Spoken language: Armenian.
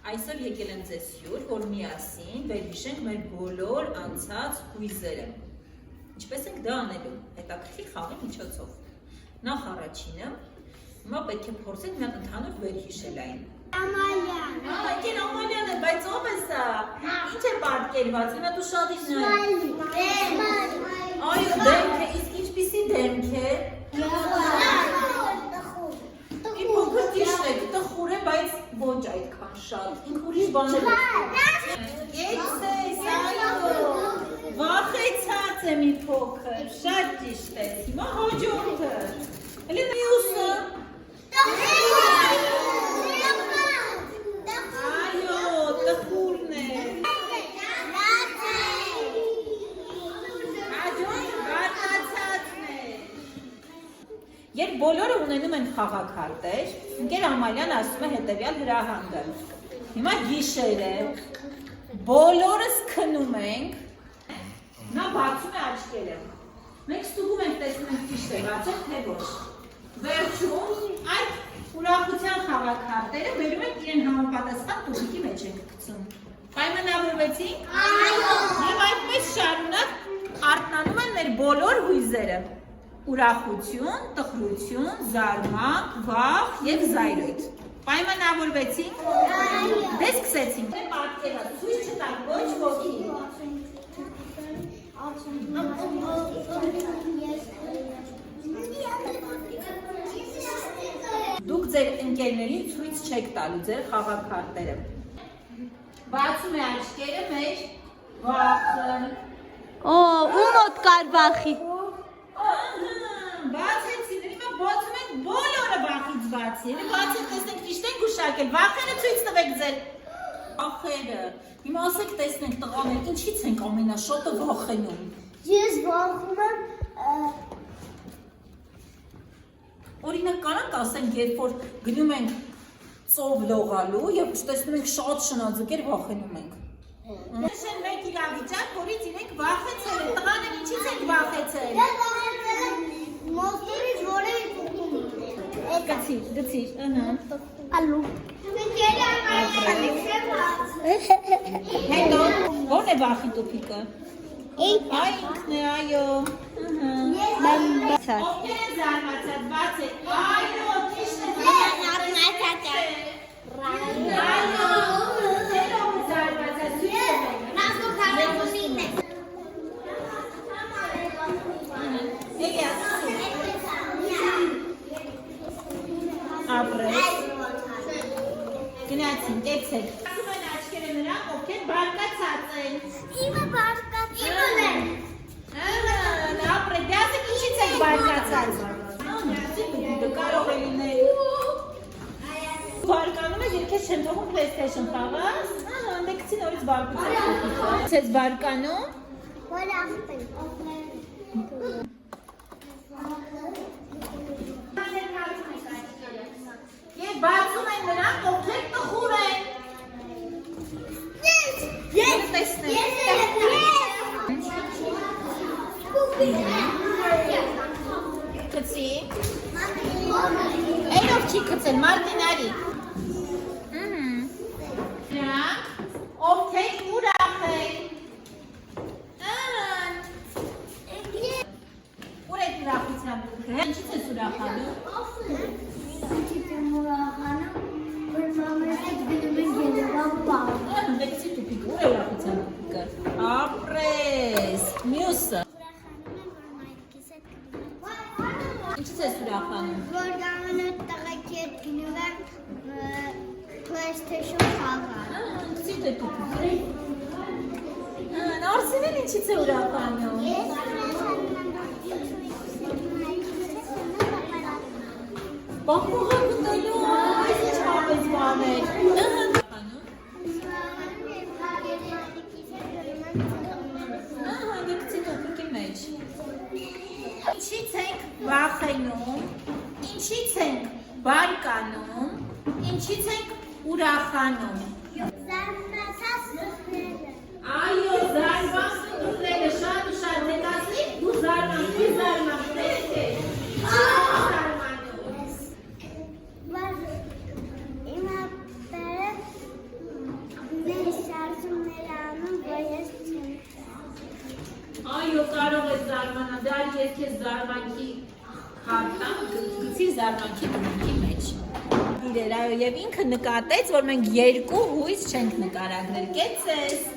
Այսօր եկել եմ ձեզ հյուր, որ միասին վերհիշենք մեր բոլոր անցած հույզերը։ Ինչպես ենք դա անելու, հետաքրքիր խաղի միջոցով։ Նախ առաջինը, հիմա պետք է փորձենք մի հատ ընդհանուր վերհիշելային։ Ամալյան։ Եկել Ամալյան է, բայց ով է սա։ Ինչ է պատկերված, հիմա դու շատ ինչ նայ։ Այո, դեմք է, իսկ ինչպիսի դեմք է։ Իպոքը ճիշտ է, տխուր է, բայց ոչ այդքան շատ, ինք ուրիշ բաներ է։ Եքսես, այո, վախեցած է մի փոքր, շատ ճիշտ է, հիմա հաջորդը, էլի մյուսը։ Այո, տխուրն է։ Հաջորդը վատացածն է։ Երբ բոլորը ունենում են խաղաքարտեր, ընկեր Ամալյան ասում է հետևյալ հրահանգը։ Հիմա գիշեր է, բոլորս քնում ենք, նա բացում է աչքերը։ Մենք ստուգում ենք տեսնում ենք ճիշտ է բացել, թե ոչ։ Վերջում այդ ուրախության խաղաքարտերը բերում ենք իրեն համապատասխան տուփիկի մեջ ենք գցում։ Պայմանավորվեցինք։ Այո։ Եվ այդպես շարունակ արթնանում են մեր բոլոր հույզերը։ Ուրախություն, տխրություն, զարմանք, վախ և զայրույթ։ Պայմանավորվեցինք։ Դե սկսեցինք։ Պատկերը ցույց չտանք ոչ ոքի։ Դուք ձեր ընկերներին ցույց չեք տալու ձեր խաղաքարտերը։ Բացում է աչքերը մեր վախը։ Օ, ու մոտ կար վախի։ Բացեցին, հիմա բացում ենք բոլորը վախից բացի, էլի բացեք տեսնենք ճիշտ ենք գուշակել, վախերը ցույց տվեք ձեր վախերը, հիմա ասեք տեսնենք տղաներ, ինչից ենք ամենաշատը վախենում։ Ես վախում եմ, օրինակ կարանք ասենք, երբ որ գնում ենք ծով լողալու և տեսնում ենք շատ շնաձկեր վախենում ենք։ Նշեն մեկ իրավիճակ, որից իրենք վախեցել են, տղաներ ինչից ենք վախեցել։ մոստորից որը Գցիր, ալու։ Հետո, ո՞րն է վախի տուփիկը։ Այ ինքն է, այո։ Ովքեր են զարմացած, բացեք, այո, ճիշտ է։ Այո, ով է զարմացած, ցույց ապրես, գնացին, կեցեք։ Ասում են աչքերը նրանք, ովքեր բարկացած են։ Իմը բարկացած են։ Ապրեք, դե ասեք ինչից եք բարկացած։ Կարող է լինել։ Բարկանում ես, երբ ես չեմ թողում PlayStation խաղաս, դե գցի նորից բարկության տուփիկը։ Ես բարկանում։ Որ ախպեն։ Եվ բացում են նրանք, ովքեր տխուր են։ Ես տեսնեմ։ Գցի։ Էնով չի գցել, Մարտինարի։ Նրանք, ովքեր ուրախ են։ Ուր եք ուրախության տուփիկը, ինչից ես ուրախանում։ Դեքսի տուփիկը, ուր է ուրախության տուփիկը։ Ապրես, մյուսը։ Ինչից ես ուրախանում։ Որ գամենը տղեկ ետ գնում եմ PlayStation խաղալ։ Գցի դե տուփիկը։ Արսենեն ինչից է ուրախանում։ Բախողը գտելու, այս ինչ հավես բաներ։ Գցի տուփիկի մեջ։ Ինչից ենք վախենում, ինչից ենք բարկանում, ինչից ենք ուրախանում։ Զարմացած տղերը։ Այո, զարմացած տղերը, շատ ու շատ հետաքրքիր, դու զարմանում ես։ Այո, կարող ես զարմանալ, դա ես քեզ զարմանքի քարտա գցի զարմանքի դրքի մեջ։ Իրեր, այո, եւ ինքը նկատեց, որ մենք երկու հույս չենք նկարագրել։ Կեցես։